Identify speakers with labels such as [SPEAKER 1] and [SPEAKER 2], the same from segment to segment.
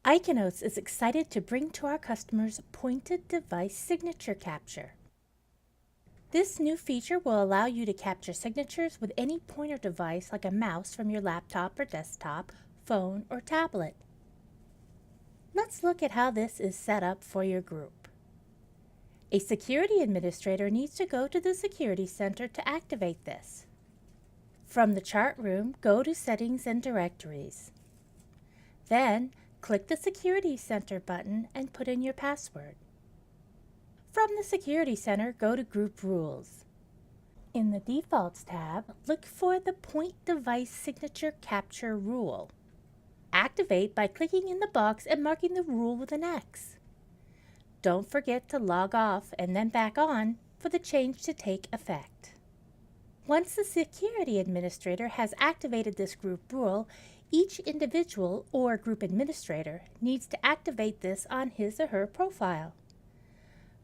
[SPEAKER 1] ICANotes is excited to bring to our customers pointed device signature capture. This new feature will allow you to capture signatures with any pointer device like a mouse from your laptop or desktop, phone, or tablet. Let's look at how this is set up for your group. A security administrator needs to go to the Security Center to activate this. From the chart room, go to Settings and Directories. Then, click the Security Center button and put in your password. From the Security Center, go to Group Rules. In the Defaults tab, look for the Point Device Signature Capture rule. Activate by clicking in the box and marking the rule with an X. Don't forget to log off and then back on for the change to take effect. Once the Security Administrator has activated this group rule, each individual or group administrator needs to activate this on his or her profile.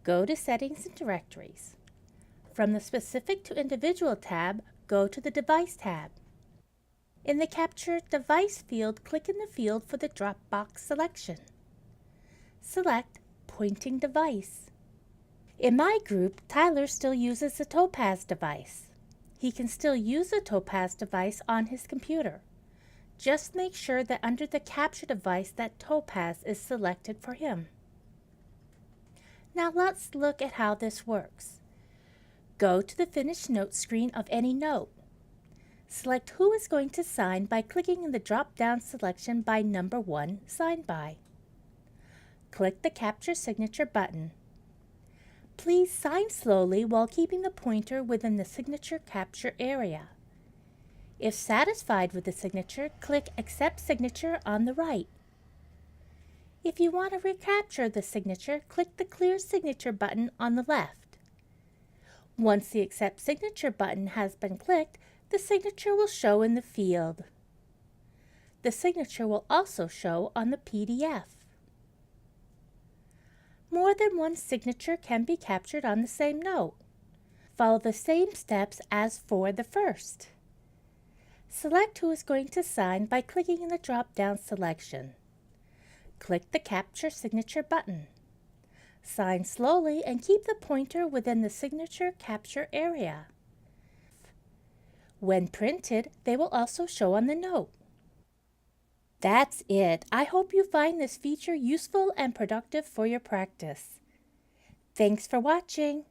[SPEAKER 1] Go to Settings and Directories. From the Specific to Individual tab, go to the Device tab. In the Capture Device field, click in the field for the drop-box selection. Select Pointing Device. In my group, Tyler still uses the Topaz device. He can still use the Topaz device on his computer. Just make sure that under the capture device that Topaz is selected for him. Now let's look at how this works. Go to the Finish Note screen of any note. Select who is going to sign by clicking in the drop-down selection by number 1, Sign By. Click the Capture Signature button. Please sign slowly while keeping the pointer within the signature capture area. If satisfied with the signature, click Accept Signature on the right. If you want to recapture the signature, click the Clear Signature button on the left. Once the Accept Signature button has been clicked, the signature will show in the field. The signature will also show on the PDF. More than one signature can be captured on the same note. Follow the same steps as for the first. Select who is going to sign by clicking in the drop-down selection. Click the Capture Signature button. Sign slowly and keep the pointer within the signature capture area. When printed, they will also show on the note. That's it. I hope you find this feature useful and productive for your practice. Thanks for watching.